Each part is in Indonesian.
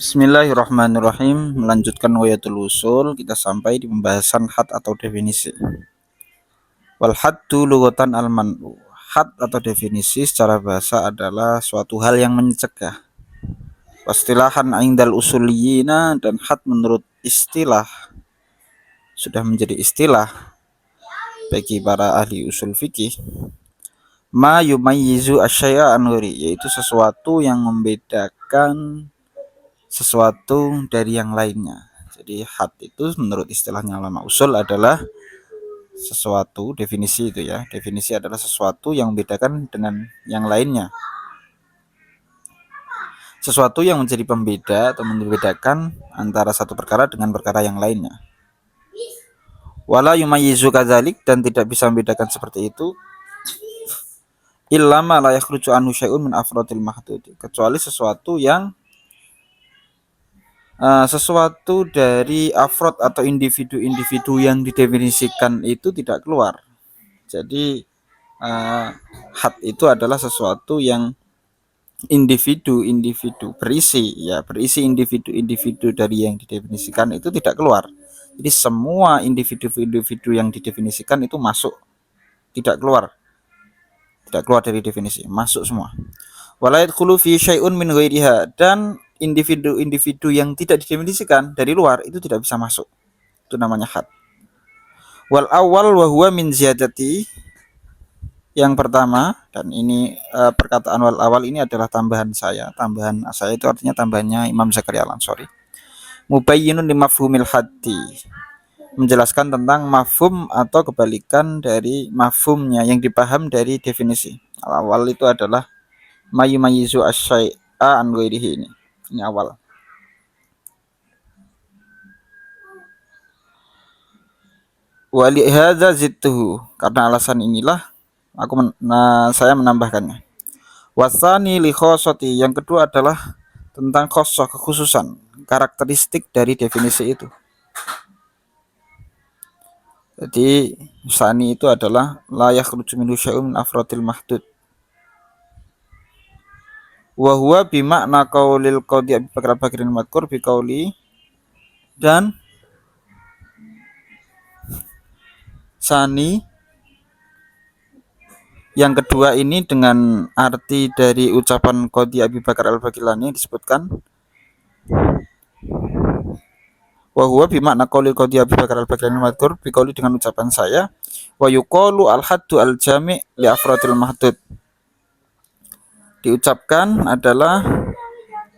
Bismillahirrahmanirrahim. Melanjutkan Ghayatul Usul, kita sampai di pembahasan had atau definisi. Wal haddu lughatan al-man'u. Had atau definisi secara bahasa adalah suatu hal yang mencegah. Wastilahan indal usuliyina, dan had menurut istilah sudah menjadi istilah bagi para ahli usul fikih. Ma yumayyizu asyai'a an ghairi, yaitu sesuatu yang membedakan sesuatu dari yang lainnya. Jadi had itu menurut istilahnya ulama usul adalah sesuatu, definisi itu ya. Definisi adalah sesuatu yang membedakan dengan yang lainnya. Sesuatu yang menjadi pembeda atau membedakan antara satu perkara dengan perkara yang lainnya. Wala yumayyizu kadzalik, dan tidak bisa membedakan seperti itu illa ma la yakhruju anhu syai'un min afradil mahdud, kecuali sesuatu yang sesuatu dari afrod atau individu-individu yang didefinisikan itu tidak keluar. Jadi had itu adalah sesuatu yang individu-individu berisi individu-individu dari yang didefinisikan itu tidak keluar. Jadi semua individu-individu yang didefinisikan itu masuk, tidak keluar dari definisi, masuk semua. Wala yadkhulu fi syai'un min ghairiha, dan individu-individu yang tidak didefinisikan dari luar itu tidak bisa masuk. Itu namanya had. Wal awal wa huwa min ziyadati, yang pertama, dan ini perkataan wal awal ini adalah tambahan saya itu artinya tambahannya Imam Zakaria Al-Ansari. Mubayyinun li mafhumil haddi, menjelaskan tentang mafhum atau kebalikan dari mafhumnya yang dipaham dari definisi. Al awal itu adalah mayumayyizu asyai'a an ghairihi, ini awal. Wa li hadza zidtuhu, karena alasan inilah saya menambahkannya. Wasani li khossati, yang kedua adalah tentang khossah, kekhususan, karakteristik dari definisi itu. Jadi sani itu adalah la yakhruju minhu syai'un min afradil mahdud. Wa huwa bimakna qaulil qadhi Abi Bakar al-Bakirin madkur bi qauli, dan sani yang kedua ini dengan arti dari ucapan Qadhi Abi Bakar al-Bakilani disebutkan. Wa huwa bimakna qaulil Qadhi Abi Bakar al-Bakilani madkur bi qauli, dengan ucapan saya. Wa yuqalu al-haddu al-jami' li afradil mahdud, diucapkan adalah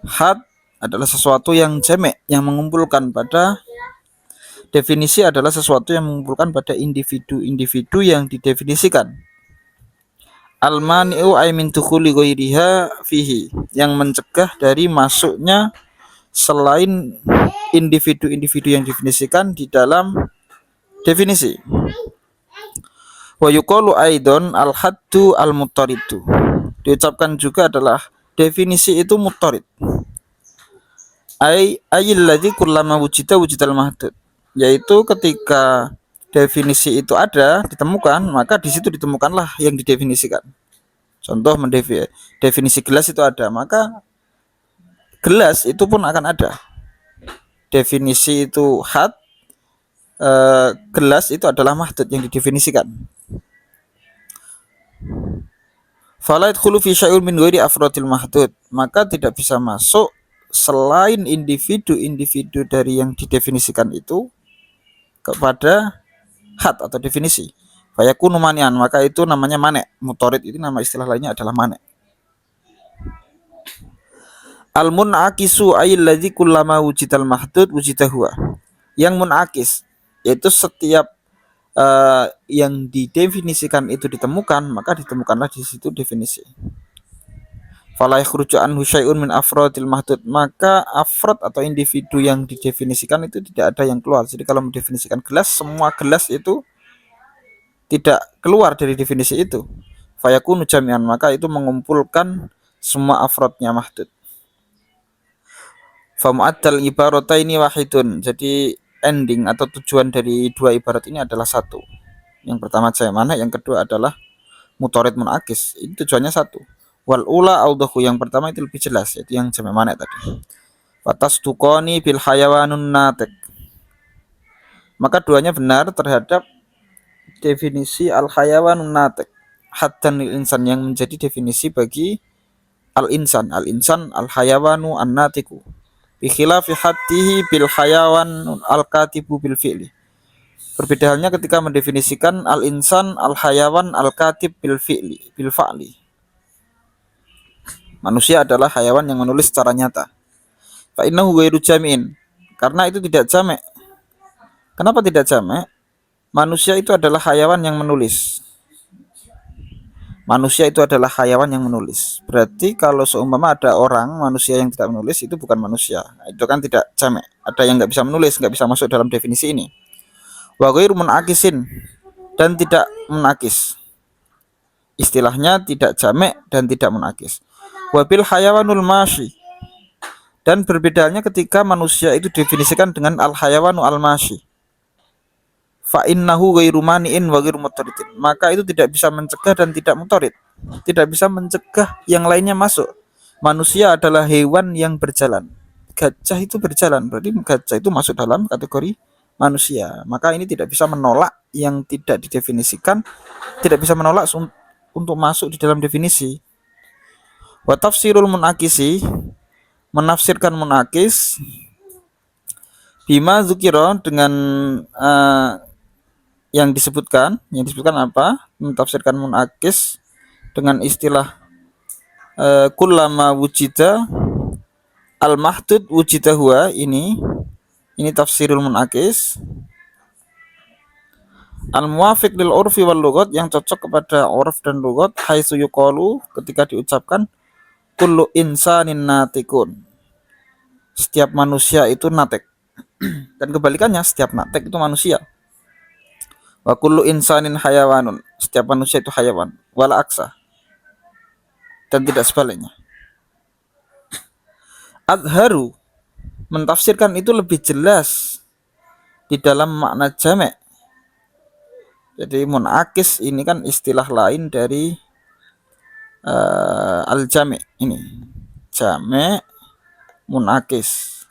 had adalah sesuatu yang jami', yang mengumpulkan pada definisi, adalah sesuatu yang mengumpulkan pada individu-individu yang didefinisikan. Al-mani'u ay min dukhuli ghairiha fihi, yang mencegah dari masuknya selain individu-individu yang didefinisikan di dalam definisi. Wa yuqalu aidon al-haddu al-muttaridu, diucapkan juga adalah definisi itu muttarid. Ayil ladzi kullama wujidal mahdud, yaitu ketika definisi itu ada, ditemukan, maka di situ ditemukanlah yang didefinisikan. Contoh, definisi gelas itu ada, maka gelas itu pun akan ada. Definisi itu had, gelas itu adalah mahdud yang didefinisikan. Fala yadkhulu fi syai'un min ghairi afradil mahdud, maka tidak bisa masuk selain individu-individu dari yang didefinisikan itu kepada had atau definisi. Fayakunu mani'an, maka itu namanya mane'. Mutarid itu nama istilah lainnya adalah mane'. Al-mun'akisu ayil ladzi kullama wujidal mahdud wujidahuwa, yang mun'akis yaitu setiap yang didefinisikan itu ditemukan, maka ditemukanlah di situ definisi. Fala yakhruju anhu syai'un min afradil mahdud, maka afrad atau individu yang didefinisikan itu tidak ada yang keluar. Jadi kalau mendefinisikan gelas, semua gelas itu tidak keluar dari definisi itu. Fayakunu jami'an, maka itu mengumpulkan semua afradnya mahdud. Fa mu'addal ibarataini wahidun, jadi ending atau tujuan dari dua ibarat ini adalah satu. Yang pertama jami'an, yang kedua adalah mutarid munakis. Ini tujuannya satu. Wal ula awdahu, yang pertama itu lebih jelas, yaitu yang jami' mana tadi. Fatasduqani bil hayawanun natik. Maka duanya benar terhadap definisi al hayawanun natik. Haddan lil insan yang menjadi definisi bagi al insan al hayawanu an natiku. Bi khilafi haddihi bil hayawan al katibu bil fi'li. Berbeda halnya ketika mendefinisikan al insan al hayawan al katib bil fi'li bil fa'li. Manusia adalah hayawan yang menulis secara nyata. Fa innahu ghairu jami'in. Karena itu tidak jamek. Kenapa tidak jamek? Manusia itu adalah hayawan yang menulis. Manusia itu adalah hayawan yang menulis. Berarti kalau seumpama ada orang manusia yang tidak menulis, itu bukan manusia. Itu kan tidak jamek. Ada yang nggak bisa menulis, nggak bisa masuk dalam definisi ini. Wa ghairu munakisin, dan tidak munakis. Istilahnya tidak jamek dan tidak munakis. Wabil hayawanul masyi, dan berbedanya ketika manusia itu definisikan dengan al hayawanu al masyi. Fa innahu ghairu mani'in wa ghairu mutaridin. Maka itu tidak bisa mencegah dan tidak mutarid. Tidak bisa mencegah yang lainnya masuk. Manusia adalah hewan yang berjalan. Gajah itu berjalan, berarti gajah itu masuk dalam kategori manusia. Maka ini tidak bisa menolak yang tidak didefinisikan, tidak bisa menolak untuk masuk di dalam definisi. Wa tafsirul munakisi, menafsirkan munakis bima zukiro, dengan yang disebutkan apa? Mentafsirkan munakis dengan istilah kullama wujida al mahdud wujida huwa. Ini tafsirul munakis al muwafiq lil urfi wal lughat, yang cocok kepada urf dan lughat. Haitsu yuqalu, ketika diucapkan kullu insanin natikun, setiap manusia itu natik. Dan kebalikannya, setiap natik itu manusia. Wa kullu insanin hayawanun, setiap manusia itu hayawan. Wala aksa, dan tidak sebaliknya. Adharu, mentafsirkan itu lebih jelas di dalam makna jamek. Jadi munakis ini kan istilah lain dari al-jamek ini. Jamek munakis.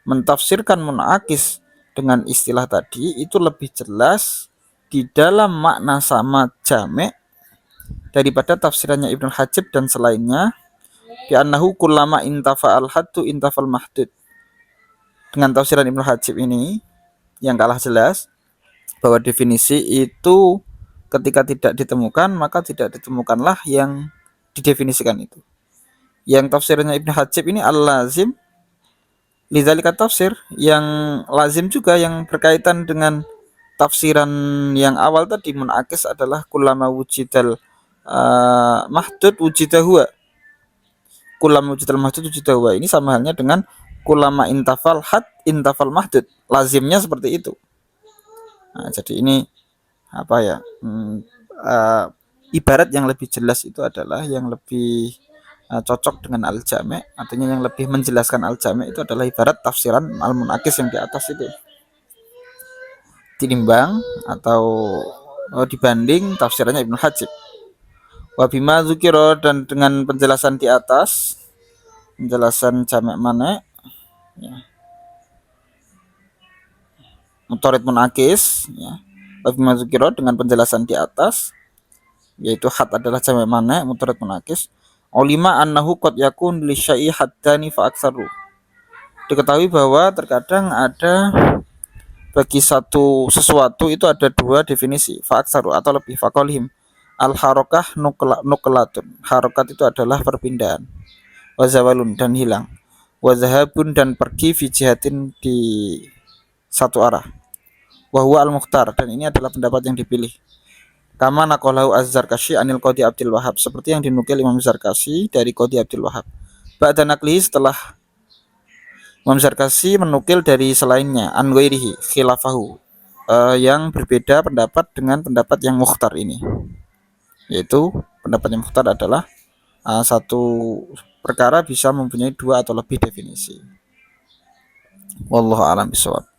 Mentafsirkan munakis dengan istilah tadi itu lebih jelas di dalam makna sama jamek daripada tafsirannya Ibnu Hajib dan selainnya, bi annahu kullama intafa al-haddu intafal mahdud. Dengan tafsiran Ibnu Hajib ini yang kalah jelas, bahwa definisi itu ketika tidak ditemukan, maka tidak ditemukanlah yang didefinisikan itu. Yang tafsirannya Ibnu Hajib ini al-lazim lidzalika tafsir, yang lazim juga yang berkaitan dengan tafsiran yang awal tadi. Munakis adalah kullama wujidal mahdud wujida huwa. Kullama wujidal mahdud wujida huwa, ini sama halnya dengan kullama intafal had intafal mahdud. Lazimnya seperti itu. Nah, jadi ini apa ya? Ibarat yang lebih jelas itu adalah yang lebih cocok dengan al-jami', artinya yang lebih menjelaskan al-jami' itu adalah ibarat tafsiran al-munakis yang di atas itu, ditimbang atau dibanding tafsirannya Ibnu Hajib. Wa bima dzukira, dan dengan penjelasan di atas, penjelasan jamek mana ya, mutarid munakis ya. Wa bima dzukira, dengan penjelasan di atas, yaitu had adalah jamek mana, mutarid munakis. Ulima annahu qad yakun li syai'i haddani fa aktsaru. Diketahui bahwa terkadang ada bagi sesuatu itu ada dua definisi, fa aktsaru atau lebih. Faqalihim al harokah nuqlatun, harokat itu adalah perpindahan. Wa zawalun, dan hilang. Wa zahabun, dan pergi, fi jihatin, di satu arah. Wa huwa al mukhtar, dan ini adalah pendapat yang dipilih. Kama naqalahu az-Zarkashi anil Qadhi Abdul Wahhab, seperti yang dinukil Imam Zarkashi dari Qadhi Abdul Wahhab. Ba'da naqlihi, setelah Imam Zarkashi menukil dari selainnya, an ghairihi khilafahu, yang berbeda pendapat dengan pendapat yang mukhtar ini. Yaitu pendapat yang mukhtar adalah satu perkara bisa mempunyai dua atau lebih definisi. Wallahu a'lam bishawab.